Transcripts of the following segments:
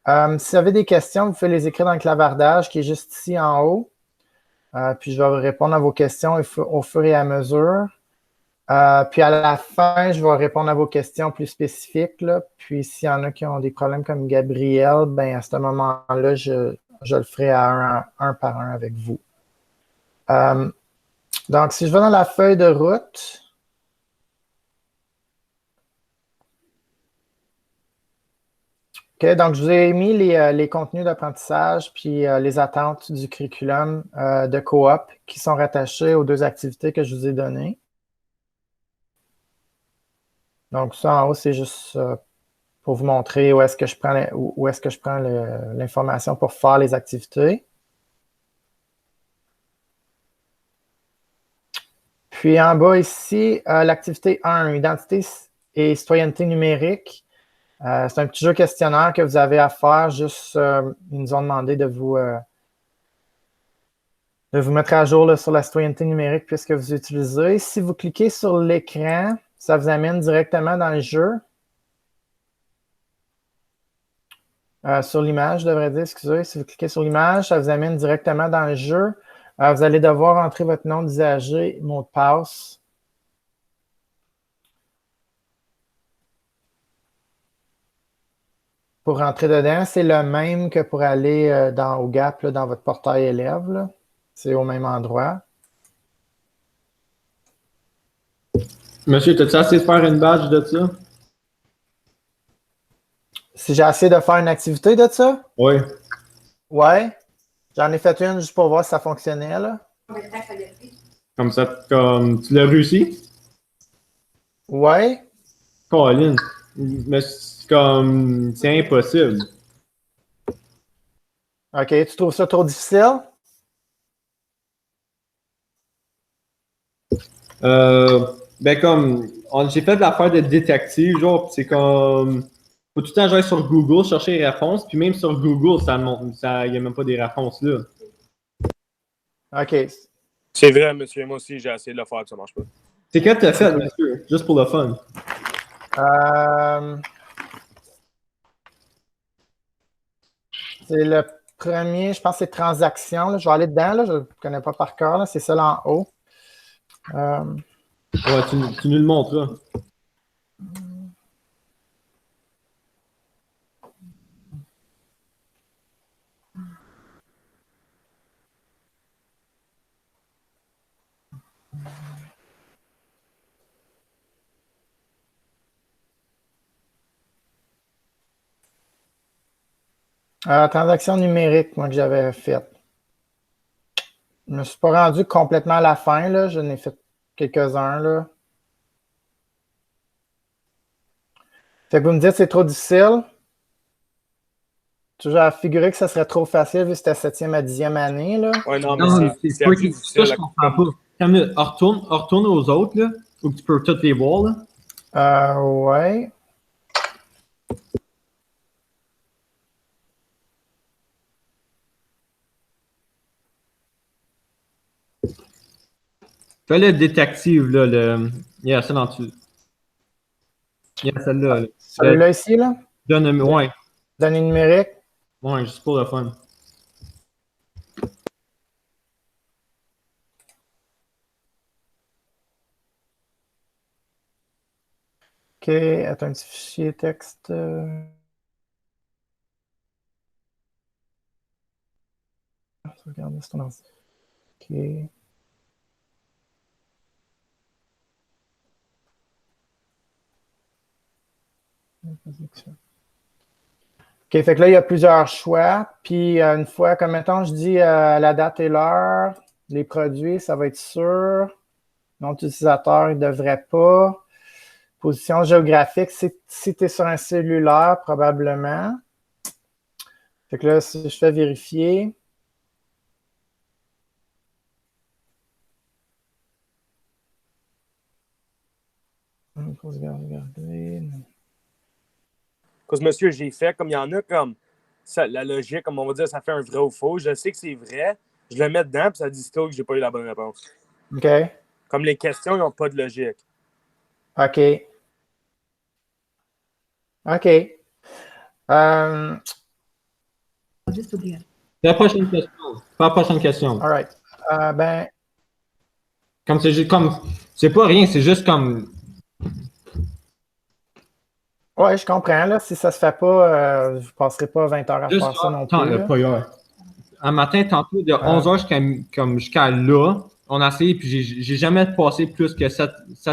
Si vous avez des questions, vous pouvez les écrire dans le clavardage qui est juste ici en haut. Puis je vais répondre à vos questions au fur et à mesure. Puis à la fin, je vais répondre à vos questions plus spécifiques, là. Puis s'il y en a qui ont des problèmes comme Gabriel, ben à ce moment-là, je le ferai un par un avec vous. Donc, si je vais dans la feuille de route, OK, donc je vous ai mis les contenus d'apprentissage puis les attentes du curriculum de coop qui sont rattachés aux deux activités que je vous ai données. Donc, ça en haut, c'est juste pour vous montrer où est-ce que je prends l'information pour faire les activités. Puis en bas ici, l'activité 1, identité et citoyenneté numérique. C'est un petit jeu questionnaire que vous avez à faire. Juste, ils nous ont demandé de vous mettre à jour là, sur la citoyenneté numérique puisque vous utilisez. Si vous cliquez sur l'écran, ça vous amène directement dans le jeu. Sur l'image, je devrais dire, excusez. Si vous cliquez sur l'image, ça vous amène directement dans le jeu. Vous allez devoir entrer votre nom d'usager, mot de passe. Pour rentrer dedans, c'est le même que pour aller au Gap, là, dans votre portail élève, là. C'est au même endroit. Monsieur, t'as-tu assez de faire une badge de ça? Si j'ai essayé de faire une activité de ça? Oui. Ouais. J'en ai fait une juste pour voir si ça fonctionnait, là. Comme ça, comme tu l'as réussi? Ouais. Colin. Mais c'est comme c'est impossible. OK. Tu trouves ça trop difficile? Ben comme j'ai fait de l'affaire de détective, genre, pis c'est comme faut tout le temps j'aille sur Google chercher les réponses, puis même sur Google, il n'y a même pas des réponses là. OK. C'est vrai, monsieur. Moi aussi, j'ai essayé de le faire, ça marche pas. C'est quand t'as fait, monsieur? Juste pour le fun. C'est le premier, je pense que c'est transaction, là. Je vais aller dedans, là. Je ne connais pas par cœur, là. C'est ça là en haut. Ouais, tu nous le montreras. Transaction numérique, moi, que j'avais faite. Je ne me suis pas rendu complètement à la fin, là. Je n'ai fait quelques-uns, là. Fait que vous me dites que c'est trop difficile. Toujours à figurer que ça serait trop facile vu que c'était 7e à 10e année, là. Ouais, non, mais Non, c'est pas assez difficile. ça, je comprends pas. Retourne aux autres, là, où tu peux toutes les voir, là. Ouais. Fais le détective, là, il y a celle en dessous. Il y a celle-là. Là. Celui-là ici, là? Ouais. Données numériques. Ouais, juste pour le fun. OK, attends un petit fichier texte. Regarde, c'est ton ordi. OK. OK, fait que là, il y a plusieurs choix. Puis, une fois, comme mettons, je dis la date et l'heure, les produits, ça va être sûr. Nom d'utilisateur, il ne devrait pas. Position géographique, si tu es sur un cellulaire, probablement. Fait que là, si je fais vérifier. Regarder. Parce que, monsieur, j'ai fait comme il y en a comme ça, la logique, comme on va dire, ça fait un vrai ou faux. Je sais que c'est vrai. Je le mets dedans, puis ça dit still que j'ai pas eu la bonne réponse. OK. Comme les questions, ils n'ont pas de logique. OK. OK. Juste oublier. La prochaine question. Pas la prochaine question. All right. Ben, Comme c'est juste comme. C'est pas rien, c'est juste comme. ouais, je comprends. Là, si ça se fait pas, je ne passerai pas 20 heures à Juste faire ça non attends, plus. Là. pas hier. Un matin, tantôt, de 11h jusqu'à là, on a essayé, puis j'ai jamais passé plus que 7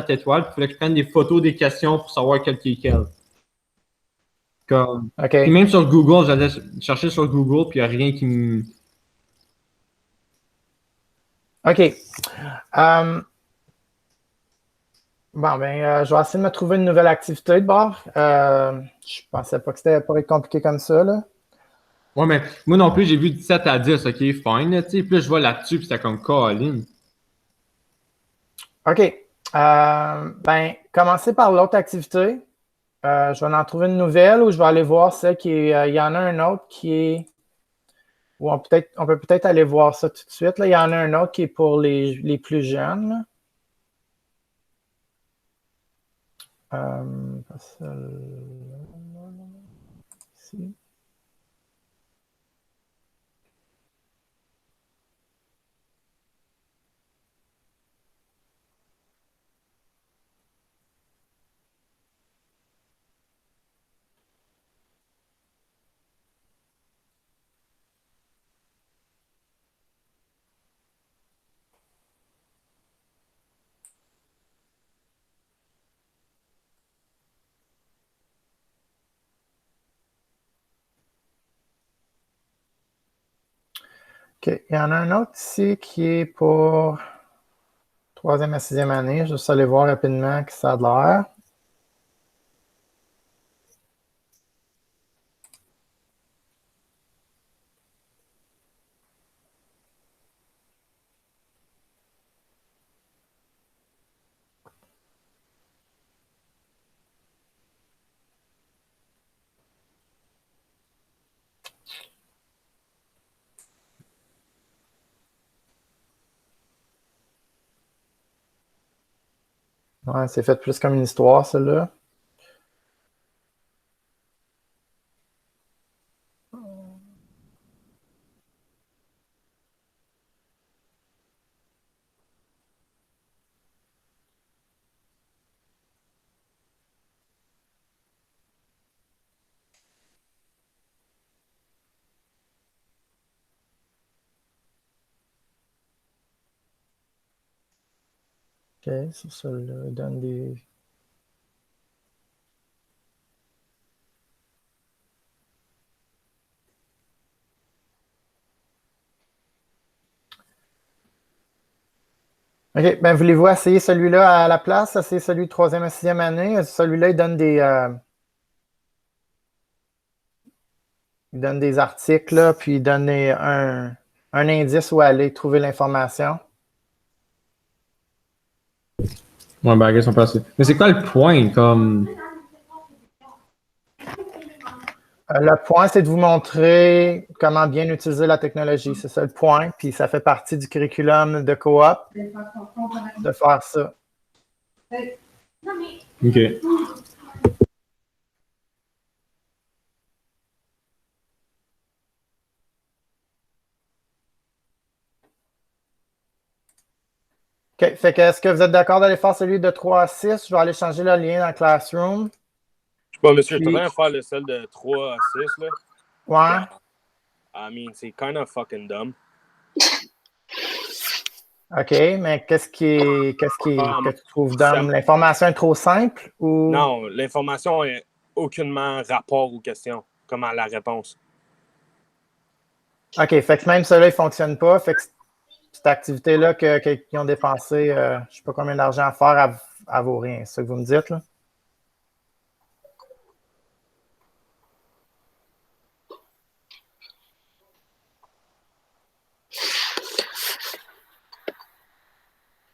étoiles. Il fallait que je prenne des photos des questions pour savoir quel qui est quel. Comme, OK. puis même sur Google, j'allais chercher sur Google, puis il n'y a rien qui me. OK. Bon, ben, je vais essayer de me trouver une nouvelle activité de bord. Je pensais pas que c'était pour être compliqué comme ça, là. Ouais, mais moi non plus, j'ai vu 17 à 10, ok, fine, tu sais. Puis là, je vois là-dessus, puis c'est comme Colin. OK. Ben, commencer par l'autre activité. Je vais en trouver une nouvelle ou je vais aller voir celle qui est. Il y en a un autre qui est. Ou on peut peut-être aller voir ça tout de suite. Là. Il y en a un autre qui est pour les plus jeunes. Là. Ici. OK. Il y en a un autre ici qui est pour troisième à sixième année. Je vais juste aller voir rapidement que ça a de l'air. Ouais, c'est fait plus comme une histoire, celle-là. OK, c'est celle-là. Il donne des. OK, ben voulez-vous essayer celui-là à la place? Essayer celui de troisième à sixième année? Celui-là, il donne des articles, là, puis il donne un indice où aller trouver l'information. Ouais, ben, ils sont passés. Mais c'est quoi le point, comme. Le point, c'est de vous montrer comment bien utiliser la technologie. C'est ça le point. Puis ça fait partie du curriculum de coop de faire ça. Ok. OK. Fait que est-ce que vous êtes d'accord d'aller faire celui de 3 à 6? Je vais aller changer le lien dans Classroom. Je sais pas, monsieur, je Puis- suis en train de faire celle de 3 à 6, là. Ouais. I mean, c'est kind of fucking dumb. OK, mais qu'est-ce que tu trouves dumb? ça- L'information est trop simple ou. Non, l'information est aucunement rapport aux questions, comme à la réponse. OK, fait que même ceux-là, ils ne fonctionnent pas. Fait que cette activité-là qu'ils ont dépensé, je ne sais pas combien d'argent à faire, elle vaut rien. C'est ça que vous me dites, là?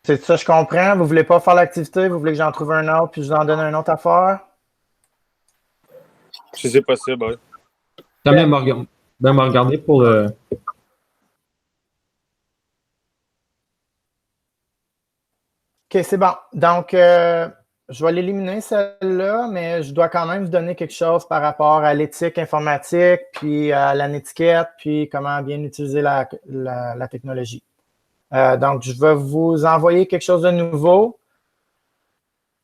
C'est ça, je comprends. Vous ne voulez pas faire l'activité, vous voulez que j'en trouve un autre, puis je vous en donne un autre à faire? Si c'est possible, ouais. T'as même me regarder pour le. OK, c'est bon. Donc, je vais l'éliminer celle-là, mais je dois quand même vous donner quelque chose par rapport à l'éthique informatique, puis à la netiquette, puis comment bien utiliser la technologie. Donc, je vais vous envoyer quelque chose de nouveau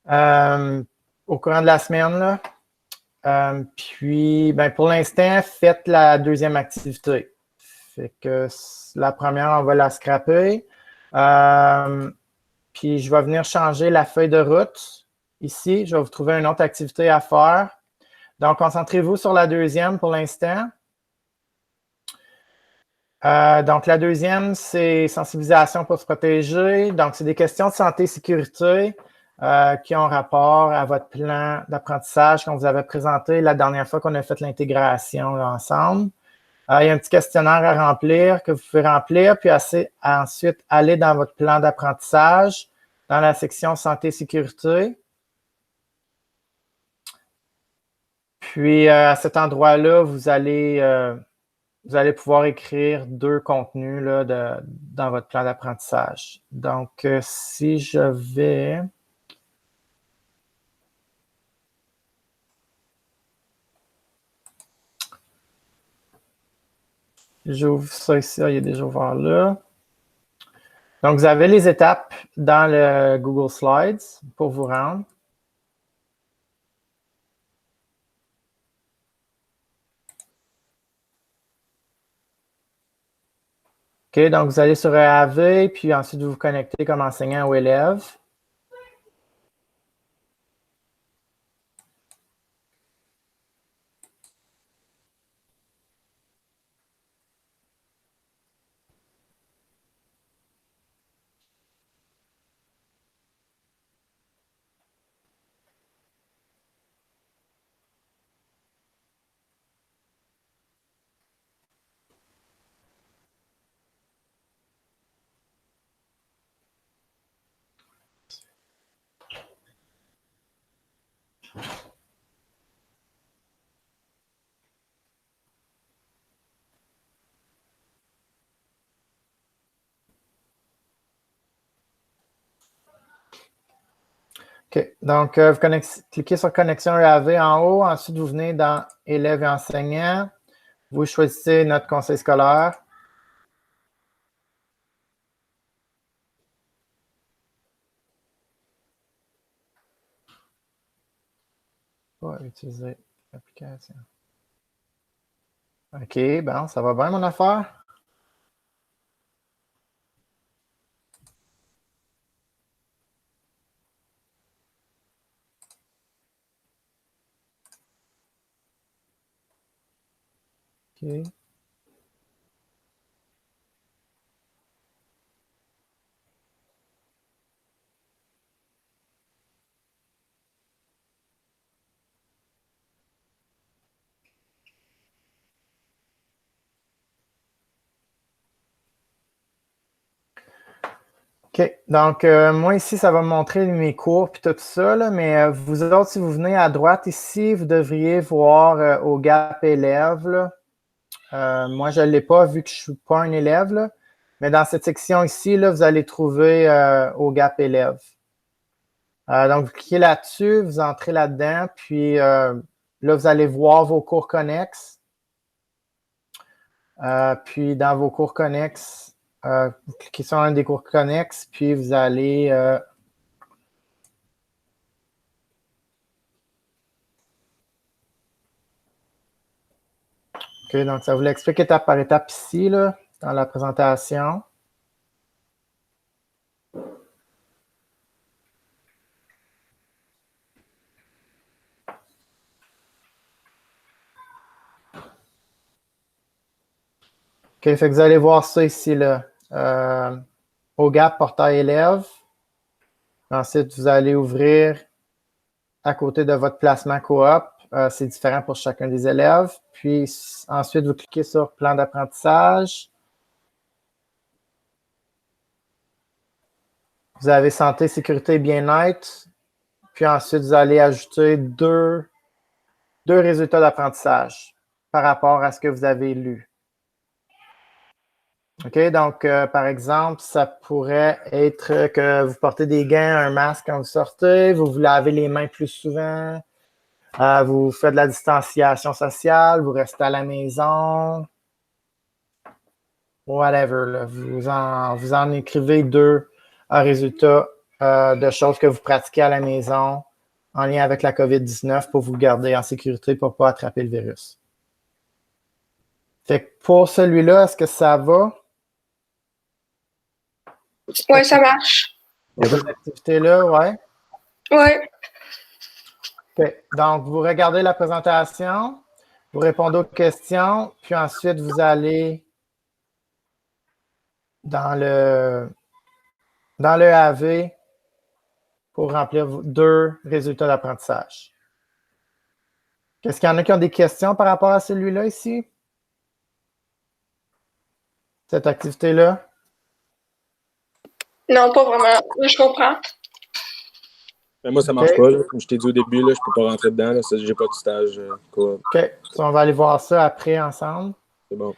au courant de la semaine, là. Puis, ben, pour l'instant, faites la deuxième activité. Fait que la première, on va la scraper. Puis, je vais venir changer la feuille de route. Ici, je vais vous trouver une autre activité à faire. Donc, concentrez-vous sur la deuxième pour l'instant. Donc, la deuxième, c'est sensibilisation pour se protéger. Donc, c'est des questions de santé et sécurité qui ont rapport à votre plan d'apprentissage qu'on vous avait présenté la dernière fois qu'on a fait l'intégration ensemble. Il y a un petit questionnaire à remplir que vous pouvez remplir, puis ensuite aller dans votre plan d'apprentissage, dans la section santé et sécurité. Puis, à cet endroit-là, vous allez pouvoir écrire 2 contenus là, dans votre plan d'apprentissage. Donc, si je vais... J'ouvre ça ici, il est déjà ouvert là. Donc, vous avez les étapes dans le Google Slides pour vous rendre. OK, donc vous allez sur EAV, puis ensuite vous vous connectez comme enseignant ou élève. OK. Donc, vous cliquez sur Connexion EAV en haut. Ensuite, vous venez dans Élèves et enseignants. Vous choisissez notre conseil scolaire. Pas utiliser l'application. OK, bon, ça va bien mon affaire? OK. OK. Donc, moi, ici, ça va me montrer mes cours puis tout ça, là, mais vous autres, si vous venez à droite ici, vous devriez voir au Gap élève. Là. Moi, je ne l'ai pas vu que je ne suis pas un élève, là, mais dans cette section ici, là, vous allez trouver au Gap élève. Donc, vous cliquez là-dessus, vous entrez là-dedans, puis là, vous allez voir vos cours connexes. Puis, dans vos cours connexes, vous cliquez sur un des cours connexes, puis vous allez... OK, donc ça vous l'explique étape par étape ici, là, dans la présentation. OK, fait que vous allez voir ça ici, là. Au Gap portail élève. Ensuite, vous allez ouvrir à côté de votre placement coop. C'est différent pour chacun des élèves. Puis ensuite, vous cliquez sur plan d'apprentissage. Vous avez santé, sécurité et bien-être. Puis ensuite, vous allez ajouter deux résultats d'apprentissage par rapport à ce que vous avez lu. OK, donc, par exemple, ça pourrait être que vous portez des gants, un masque quand vous sortez, vous vous lavez les mains plus souvent, vous faites de la distanciation sociale, vous restez à la maison, whatever. Là. Vous en écrivez 2 résultats de choses que vous pratiquez à la maison en lien avec la COVID-19 pour vous garder en sécurité pour ne pas attraper le virus. Fait que pour celui-là, est-ce que ça va? Ouais, ça marche. Pour cette activité-là, ouais. Ouais. OK. Donc, vous regardez la présentation, vous répondez aux questions, puis ensuite, vous allez dans le AV pour remplir 2 résultats d'apprentissage. Est-ce qu'il y en a qui ont des questions par rapport à celui-là ici? Cette activité-là? Non, pas vraiment. Je comprends. Mais moi, ça marche pas. Là. Comme je t'ai dit au début, là, je peux pas rentrer dedans. J'ai pas de stage. Quoi. OK. On va aller voir ça après ensemble. C'est bon.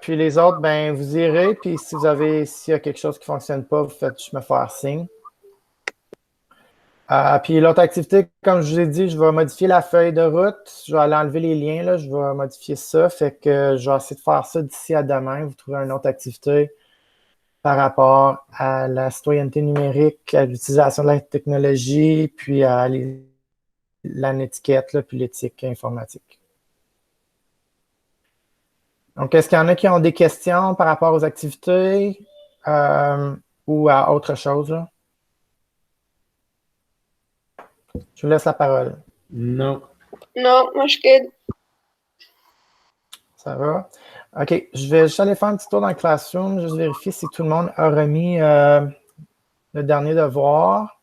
Puis les autres, ben vous irez, puis s'il y a quelque chose qui ne fonctionne pas, vous faites juste me faire signe. Puis l'autre activité, comme je vous ai dit, je vais modifier la feuille de route. Je vais aller enlever les liens, là, je vais modifier ça. Fait que je vais essayer de faire ça d'ici à demain. Vous trouvez une autre activité par rapport à la citoyenneté numérique, à l'utilisation de la technologie, puis à l'étiquette, là, puis l'éthique informatique. Donc, est-ce qu'il y en a qui ont des questions par rapport aux activités ou à autre chose? Là? Je vous laisse la parole. Non. Non, moi, je suis good. Ça va? OK, je vais juste aller faire un petit tour dans le Classroom, juste vérifier si tout le monde a remis le dernier devoir.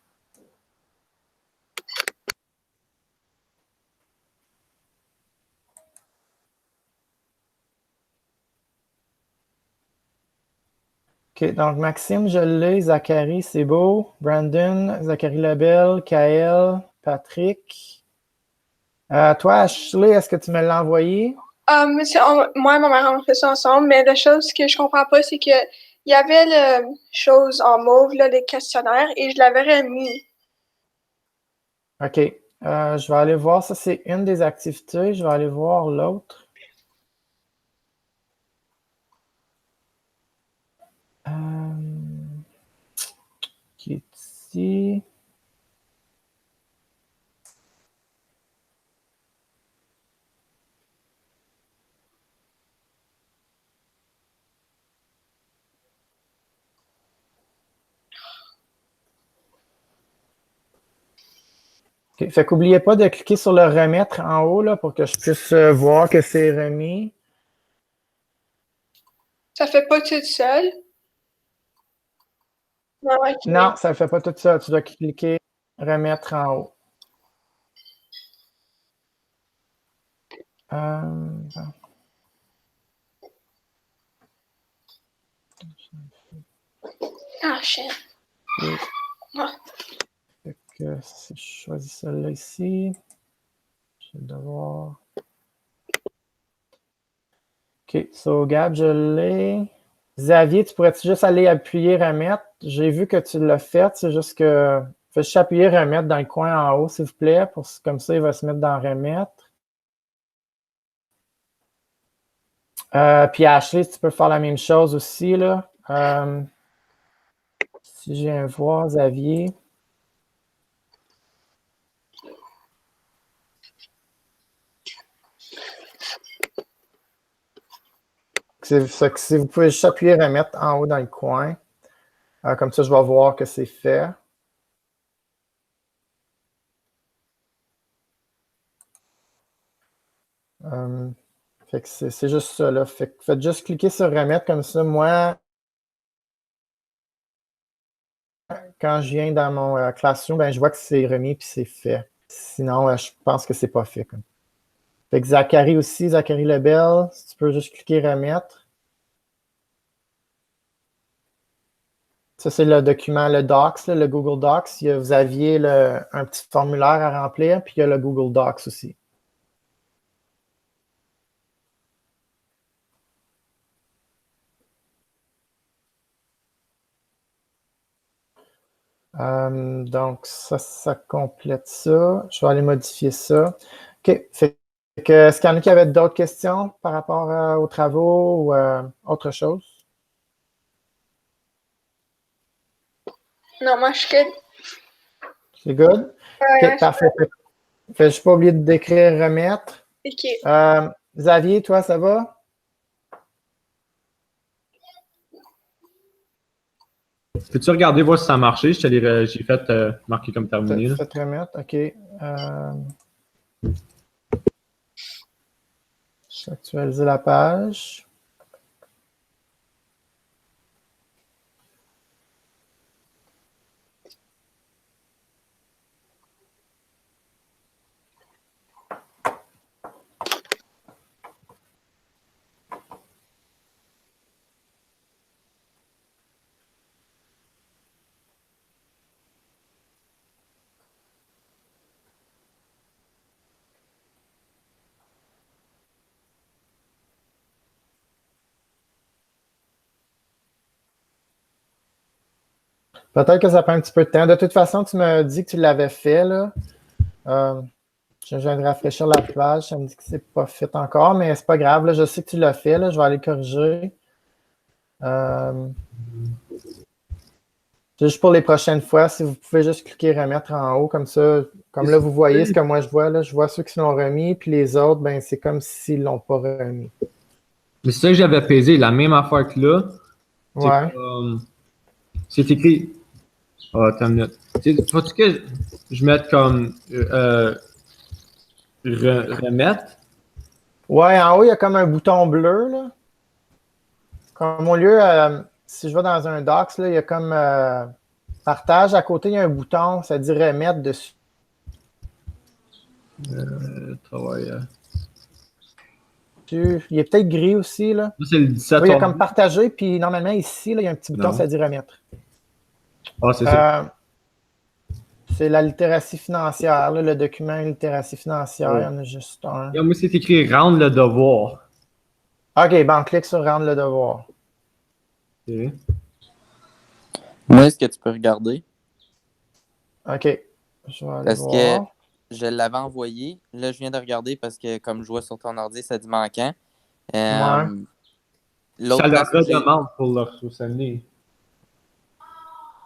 OK, donc Maxime, je l'ai. Zachary, c'est beau. Brandon, Zachary Lebel, Kael, Patrick. Toi, Ashley, est-ce que tu me l'as envoyé? Moi et ma mère, on fait ça ensemble, mais la chose que je comprends pas, c'est que il y avait la chose en mauve, là, les questionnaires, et je l'avais remis. OK. Je vais aller voir. Ça, c'est une des activités. Je vais aller voir l'autre. Qui est ici. Okay. Fait qu'oubliez pas de cliquer sur le remettre en haut là, pour que je puisse voir que c'est remis. Ça fait pas tout seul. Non, okay. Non, ça ne fait pas tout ça. Tu dois cliquer remettre en haut. Ah, shit. Okay. Ah. Fait que si je choisis celle-là ici, je vais devoir. OK, so Gab, je l'ai. Xavier, tu pourrais-tu juste aller appuyer remettre? J'ai vu que tu l'as fait, c'est juste que fais juste appuyer remettre dans le coin en haut, s'il vous plaît, comme ça, il va se mettre dans remettre. Puis Ashley, tu peux faire la même chose aussi, là. Si je viens voir Xavier. Si vous pouvez juste appuyer remettre en haut dans le coin. Comme ça, je vais voir que c'est fait. Fait que c'est juste ça, là. Fait que faites juste cliquer sur remettre comme ça. Moi, quand je viens dans mon Classroom, ben, je vois que c'est remis puis c'est fait. Sinon, je pense que c'est pas fait. Comme. Fait que Zachary aussi, Zachary Lebel, si tu peux juste cliquer remettre. Ça, c'est le document, le Docs, là, le Google Docs. Vous aviez un petit formulaire à remplir, puis il y a le Google Docs aussi. Donc, ça complète ça. Je vais aller modifier ça. OK. Fait que, est-ce qu'il y en a qui avaient d'autres questions par rapport aux travaux ou autre chose? Non, moi, je suis good. C'est good? Ouais, OK, parfait. Fait que je n'ai pas oublié de décrire remettre. OK. Xavier, toi, ça va? Peux-tu regarder, voir si ça a marché? J'ai fait marquer comme terminé. Là. Faites remettre, OK. Je vais actualiser la page. Peut-être que ça prend un petit peu de temps. De toute façon, tu me dis que tu l'avais fait, là. Je viens de rafraîchir la page. Ça me dit que c'est pas fait encore, mais c'est pas grave. Là, je sais que tu l'as fait. Là, je vais aller corriger. Juste pour les prochaines fois, si vous pouvez juste cliquer remettre en haut, comme ça. Comme là, vous voyez ce que moi je vois. Là, je vois ceux qui l'ont remis, puis les autres, ben, c'est comme s'ils ne l'ont pas remis. Mais c'est ça que j'avais pesé, la même affaire que là. Ouais. C'est écrit. Oh, attends une minute. Faut-tu que je mette comme remettre? Ouais, en haut, il y a comme un bouton bleu, là. Comme au lieu, si je vais dans un docs, là, il y a comme partage. À côté, il y a un bouton, ça dit remettre dessus. Travail. Il est peut-être gris aussi, là. Ça, c'est le 17 Oui, il y a comme partager, puis normalement, ici, là, il y a un petit bouton, Non. ça dit remettre. Ah, c'est ça. C'est la littératie financière, là, le document littératie financière, il y en a juste un. Moi, c'est écrit rendre le devoir. OK, ben on clique sur rendre le devoir. Okay. Moi, est-ce que tu peux regarder? OK. Je vais aller parce voir. que je l'avais envoyé. Là, je viens de regarder parce que comme je vois sur ton ordi, ça dit manquant. Ouais. Ça leur redemande pour leur soutenir.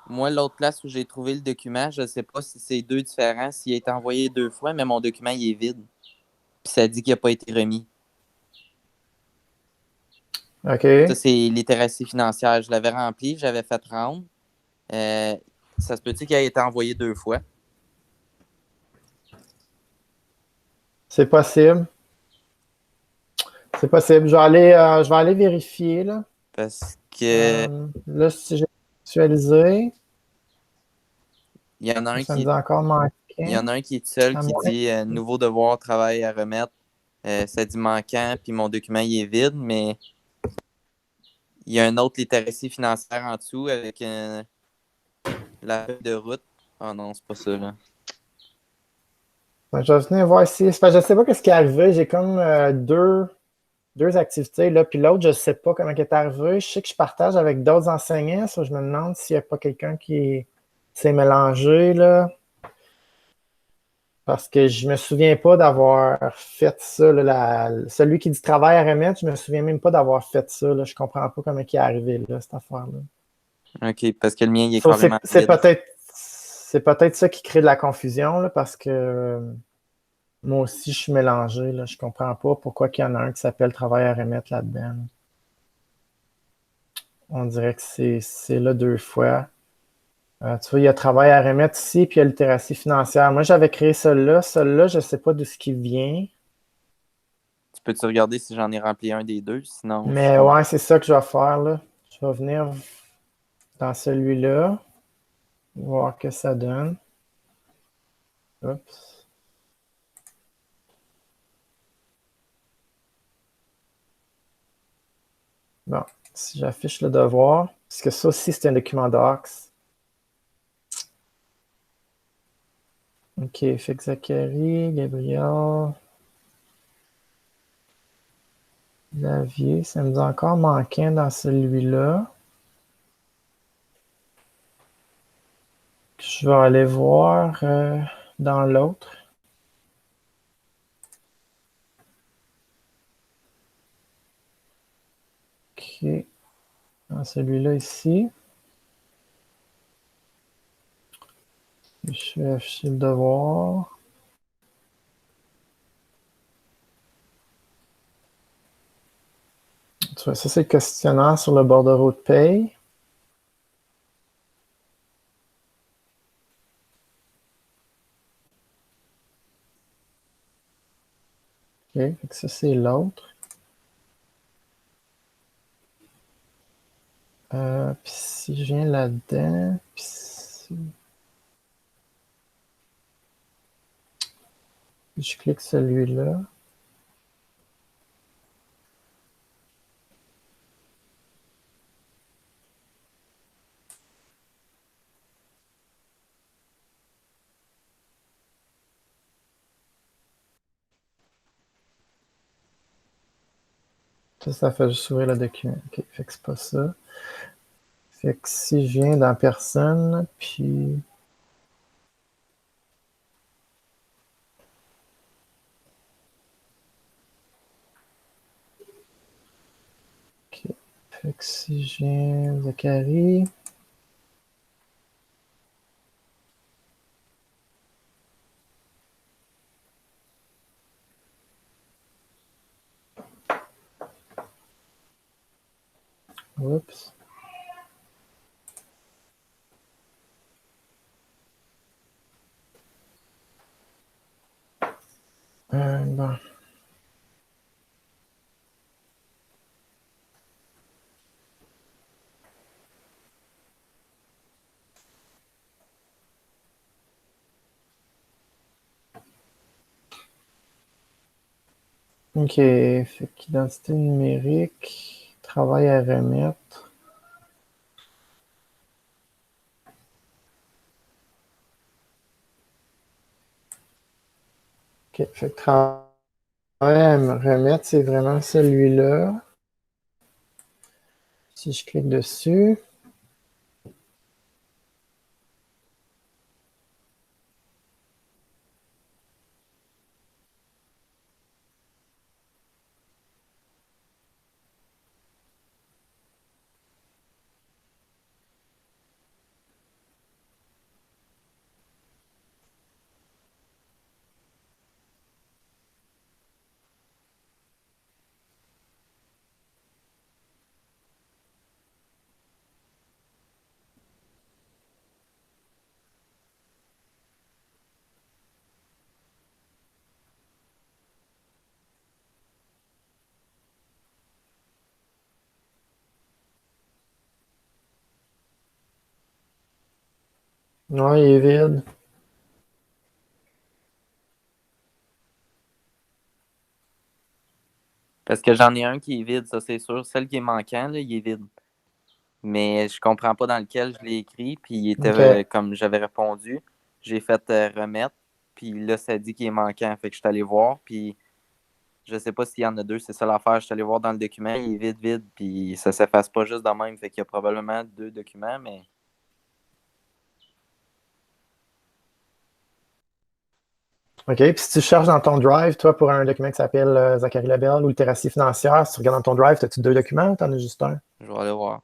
Moi, l'autre place où j'ai trouvé le document, je ne sais pas si c'est deux différents, s'il a été envoyé 2 fois, mais mon document, il est vide. Puis ça dit qu'il n'a pas été remis. OK. Ça, c'est littératie financière. Je l'avais rempli, j'avais fait rendre. Ça se peut-tu qu'il a été envoyé 2 fois? C'est possible. C'est possible. Je vais aller vérifier, là. Parce que là, si j'ai actualisé, il y en a un ça qui me dit encore manquant. Il y en a un qui est seul qui dit nouveau devoir, travail à remettre. Ça dit manquant, puis mon document il est vide, mais il y a un autre littératie financière en dessous avec la feuille de route. Ah non, c'est pas ça là. Je vais venir voir ici. Je ne sais pas ce qui est arrivé. J'ai comme deux activités, là, puis l'autre, je ne sais pas comment elle est arrivé. Je sais que je partage avec d'autres enseignants, ça, je me demande s'il n'y a pas quelqu'un qui s'est mélangé, là. Parce que je me souviens pas d'avoir fait ça, là, celui qui dit travail à remettre, je me souviens même pas d'avoir fait ça, là. Je comprends pas comment il est arrivé, là, cette affaire-là. OK, parce que le mien, il est carrément c'est vide. c'est peut-être ça qui crée de la confusion, là, parce que moi aussi, je suis mélangé, là. Je comprends pas pourquoi il y en a un qui s'appelle travail à remettre là-dedans, là. On dirait que c'est là 2 fois. Tu vois, il y a travail à remettre ici, puis il y a littératie financière. Moi, j'avais créé celui-là. Celui-là, je ne sais pas d'où ce qui vient. Tu peux-tu regarder si j'en ai rempli un des deux? Sinon. Mais ouais, c'est ça que je vais faire, là. Je vais venir dans celui-là, voir ce que ça donne. Oups. Bon, si j'affiche le devoir, parce que ça aussi, c'est un document docs. OK, fait que Zachary, Gabriel, Xavier, ça me dit encore manquant dans celui-là. Je Je vais aller voir dans l'autre. OK. Dans celui-là ici. Je vais afficher le devoir. Tu vois, ça, c'est le questionnaire sur le bordereau de paye. OK, fait que ça, c'est l'autre. Puis si je viens là-dedans, puis si je clique celui-là. Ça fait juste ouvrir le document. OK, fait que c'est pas ça. Fait que si je viens dans personne, puis... OK. Fait que si je viens Zachary... Oups. Bon. OK, fait qu'identité numérique, travail à remettre. OK, fait que travail à me remettre, c'est vraiment celui-là. Si je clique dessus. Non, il est vide. Parce que j'en ai un qui est vide, ça c'est sûr. Celle qui est manquant, là, il est vide. Mais je comprends pas dans lequel je l'ai écrit. Puis il était comme j'avais répondu. J'ai fait remettre. Puis là, ça dit qu'il est manquant. Fait que je suis allé voir. Puis je sais pas s'il y en a deux. C'est ça l'affaire. Je suis allé voir dans le document. Il est vide, vide. Puis ça s'efface pas juste de même. Fait qu'il y a probablement deux documents. Mais OK, puis si tu cherches dans ton drive, toi, pour un document qui s'appelle Zachary Labelle ou littératie financière, si tu regardes dans ton drive, as-tu deux documents ou t'en as juste un? je vais aller voir.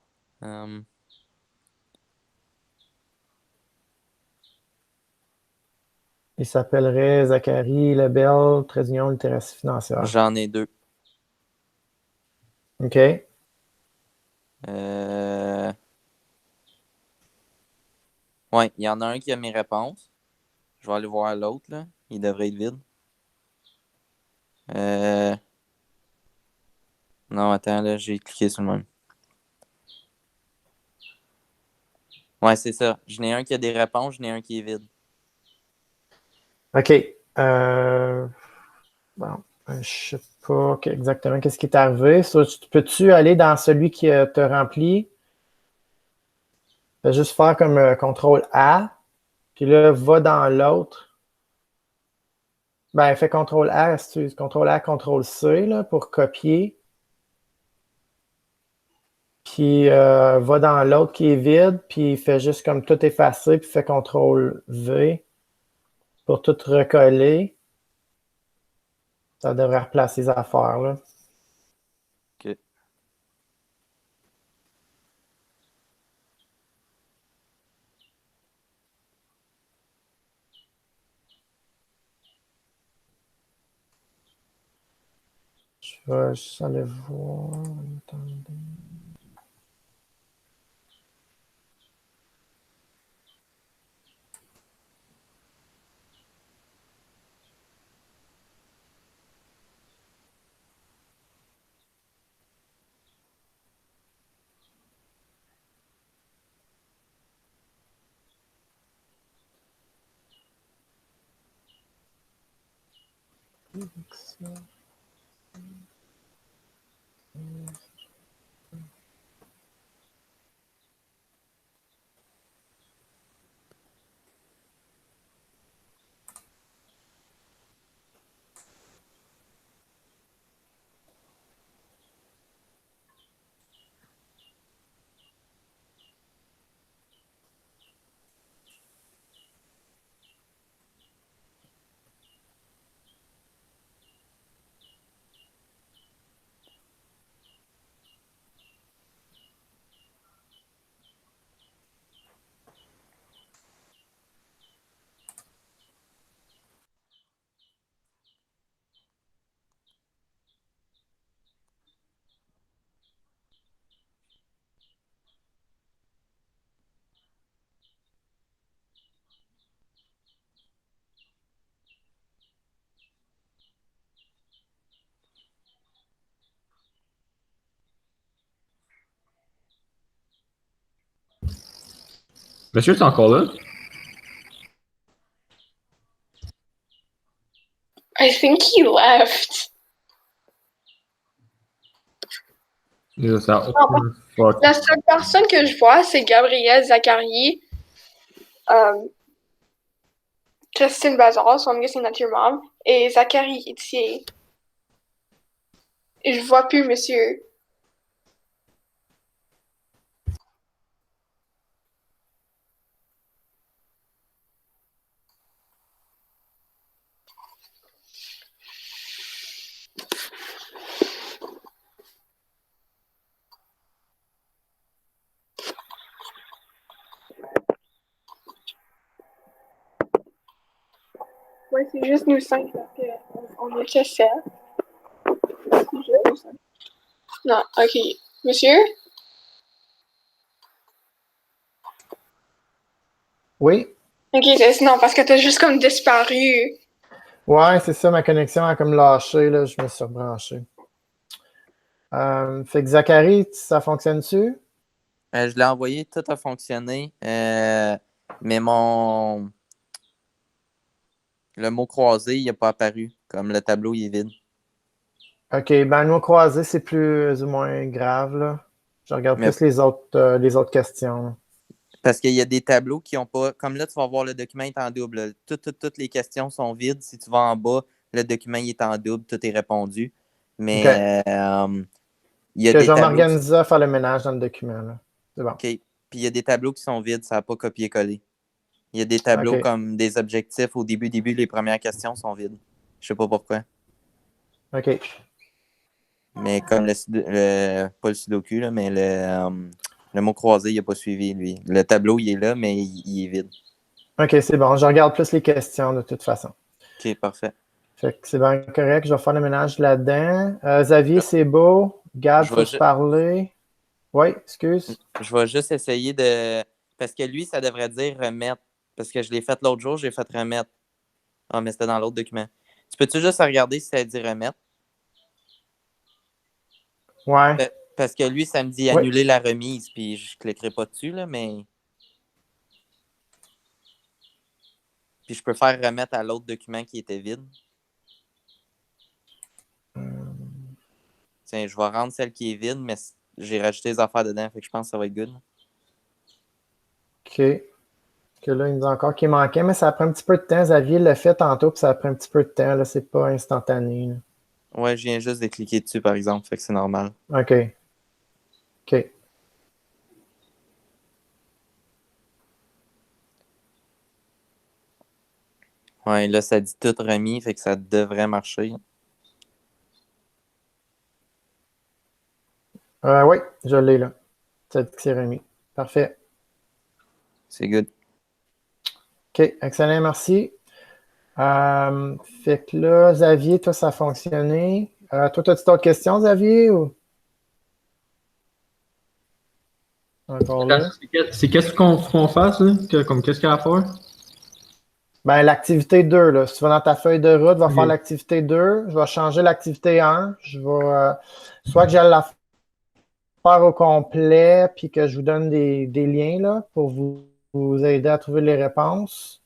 Il s'appellerait Zachary Labelle, trait d'union, littératie financière. J'en ai deux. OK. Ouais, il y en a un qui a mes réponses. Je vais aller voir l'autre, là. Il devrait être vide. Non, attends, là, j'ai cliqué sur le même. Ouais, c'est ça. J'en ai un qui a des réponses, j'en ai un qui est vide. OK. Bon, je sais pas exactement qu'est-ce qui est arrivé. Peux-tu aller dans celui qui te remplit? Fais juste faire comme CTRL A, puis là, va dans l'autre. Ben, fais CTRL A, CTRL A, CTRL C là, pour copier. puis va dans l'autre qui est vide, puis il fait juste comme tout effacer, puis fait CTRL-V pour tout recoller. Ça devrait replacer les affaires, là. OK. Je vais juste aller voir. Attendez. Monsieur, t'es encore là? I think he left. Ça, oh, fuck. La seule personne que je vois, c'est Gabriel Zachary, Christine Bazar, so I'm guessing that's your mom, et Zachary Etier. Et je vois plus monsieur. Ouais, c'est juste nous cinq parce qu'on était sept. Non, ok. Monsieur? Oui? Ok, non, parce que t'as juste comme disparu. Ouais, c'est ça, ma connexion a comme lâché, là, je me suis rebranché. Fait que Zachary, ça fonctionne-tu? Je l'ai envoyé, tout a fonctionné. Mais le mot croisé, il n'a pas apparu. Comme le tableau, il est vide. OK, ben, le mot croisé, c'est plus ou moins grave, là. Je regarde Mais plus les autres questions, là. parce qu'il y a des tableaux qui n'ont pas. Comme là, tu vas voir le document est en double. Là. Toutes les questions sont vides. Si tu vas en bas, le document il est en double, tout est répondu. Mais il y a Que des je vais tableaux. m'organiser à faire le ménage dans le document, là. C'est bon. OK. Puis il y a des tableaux qui sont vides, ça n'a pas copié-collé. Il y a des tableaux OK. comme des objectifs au début, les premières questions sont vides. Je sais pas pourquoi. OK. Mais comme pas le sudoku, là, mais le mot croisé, il n'a pas suivi, lui. Le tableau, il est là, mais il est vide. OK, c'est bon. Je regarde plus les questions de toute façon. OK, parfait. Fait que c'est bien correct. Je vais faire le ménage là-dedans. Xavier, c'est beau. Gab, Je faut vais se parler. Oui, excuse. Je vais juste essayer de. Parce que lui, ça devrait dire remettre. Parce que je l'ai fait l'autre jour, j'ai fait remettre. Ah, mais c'était dans l'autre document. Tu peux-tu juste regarder si ça dit remettre? Ouais. Parce que lui, ça me dit Oui. annuler la remise, puis je cliquerai pas dessus, là, mais. Puis je peux faire remettre à l'autre document qui était vide. Tiens, je vais rendre celle qui est vide, mais j'ai rajouté des affaires dedans, fait que je pense que ça va être good. OK. Que là, il nous a encore qui manquait, mais ça prend un petit peu de temps. Xavier l'a fait tantôt, puis ça prend un petit peu de temps. Là, c'est pas instantané, là. Ouais, je viens juste de cliquer dessus, par exemple, fait que c'est normal. OK. OK. Ouais, là, ça dit tout remis, fait que ça devrait marcher. Oui, je l'ai là. Ça dit que c'est remis. Parfait. C'est good. OK, excellent, merci. Fait que là, Xavier, toi, ça a fonctionné. Toi, as-tu d'autres questions, Xavier? Ou... Encore là? C'est qu'est-ce qu'on fasse, là? Comme qu'est-ce qu'il y a à faire? Ben, l'activité 2, là. Si tu vas dans ta feuille de route, va Ok. faire l'activité 2. Je vais changer l'activité 1. Je vais soit que j'aille la faire au complet, puis que je vous donne des liens là, pour vous aider à trouver les réponses,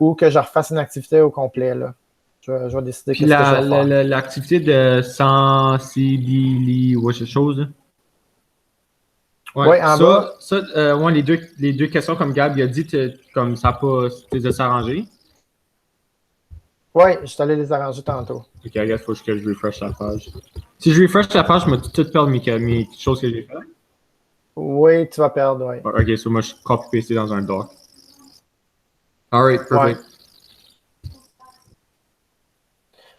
ou que je refasse une activité au complet. Là. Je vais décider Puis qu'est-ce que je vais faire. l'activité de sensibiliser ou quelque chose, là. Ouais, Oui, en bas. ouais, les deux questions comme Gab il a dit, comme ça pas, tu les as arrangées. Oui, je suis allé les arranger tantôt. Ok, I guess faut que je refresh la page. Si je refresh la page, je me tout perdre mes choses que j'ai faites. Oui, tu vas perdre, oui. Ok, so moi je copy-pasté dans un doc. Alright, Ouais.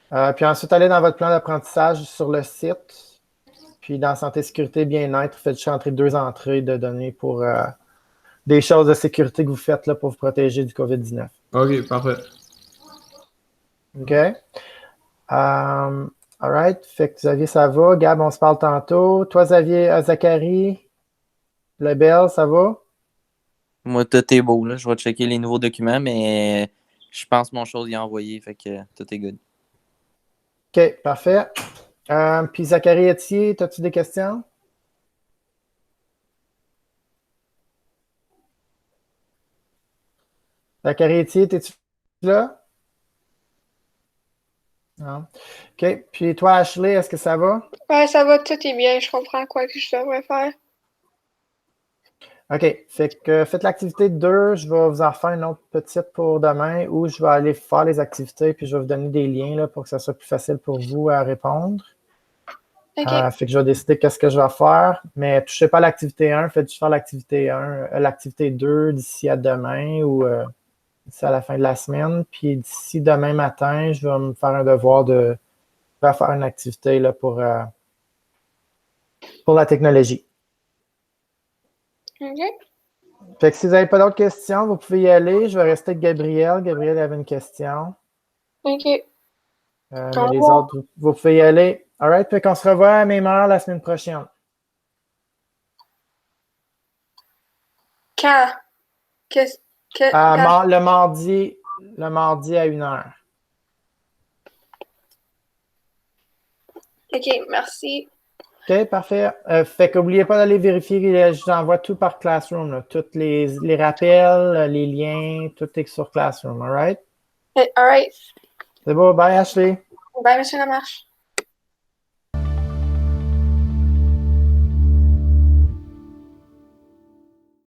perfect. Puis ensuite, allez dans votre plan d'apprentissage sur le site. Puis dans Santé, Sécurité, Bien-être, faites juste entrer 2 entrées de données pour des choses de sécurité que vous faites là, pour vous protéger du COVID-19. Ok, parfait. OK? All right. Fait que Xavier, ça va. Gab, on se parle tantôt. Toi, Xavier, Zachary, Lebel, ça va? Moi, tout est beau, là. Je vais checker les nouveaux documents, mais je pense que mon chose y a envoyé, fait que tout est good. OK, parfait. Puis Zachary Etier, as-tu des questions? Zachary Etier, es-tu là? Non. OK. Puis toi, Ashley, est-ce que ça va? Ouais, ça va, tout est bien. Je comprends quoi que je devrais faire. OK. Fait que faites l'activité 2. Je vais vous en faire une autre petite pour demain où je vais aller faire les activités puis je vais vous donner des liens là, pour que ça soit plus facile pour vous à répondre. OK. Fait que je vais décider qu'est-ce que je vais faire. Mais touchez pas à l'activité 1, faites juste faire l'activité 1, l'activité 2 d'ici à demain ou d'ici à la fin de la semaine. Puis d'ici demain matin, je vais me faire un devoir de faire une activité là, pour la technologie. OK. Fait que si vous n'avez pas d'autres questions, vous pouvez y aller. Je vais rester avec Gabriel. Gabriel avait une question. OK. Mais Au les revoir. autres, vous pouvez y aller. All right, fait qu'on se revoit à même heure la semaine prochaine. Quand? Qu'est-ce que quand? Le mardi à 1h. OK, merci. OK, parfait. Fait qu'oubliez pas d'aller vérifier, je vous envoie tout par Classroom, là. Tous les rappels, les liens, tout est sur Classroom, all right? All right. C'est bon, bye Ashley. Bye, Monsieur Lamarche.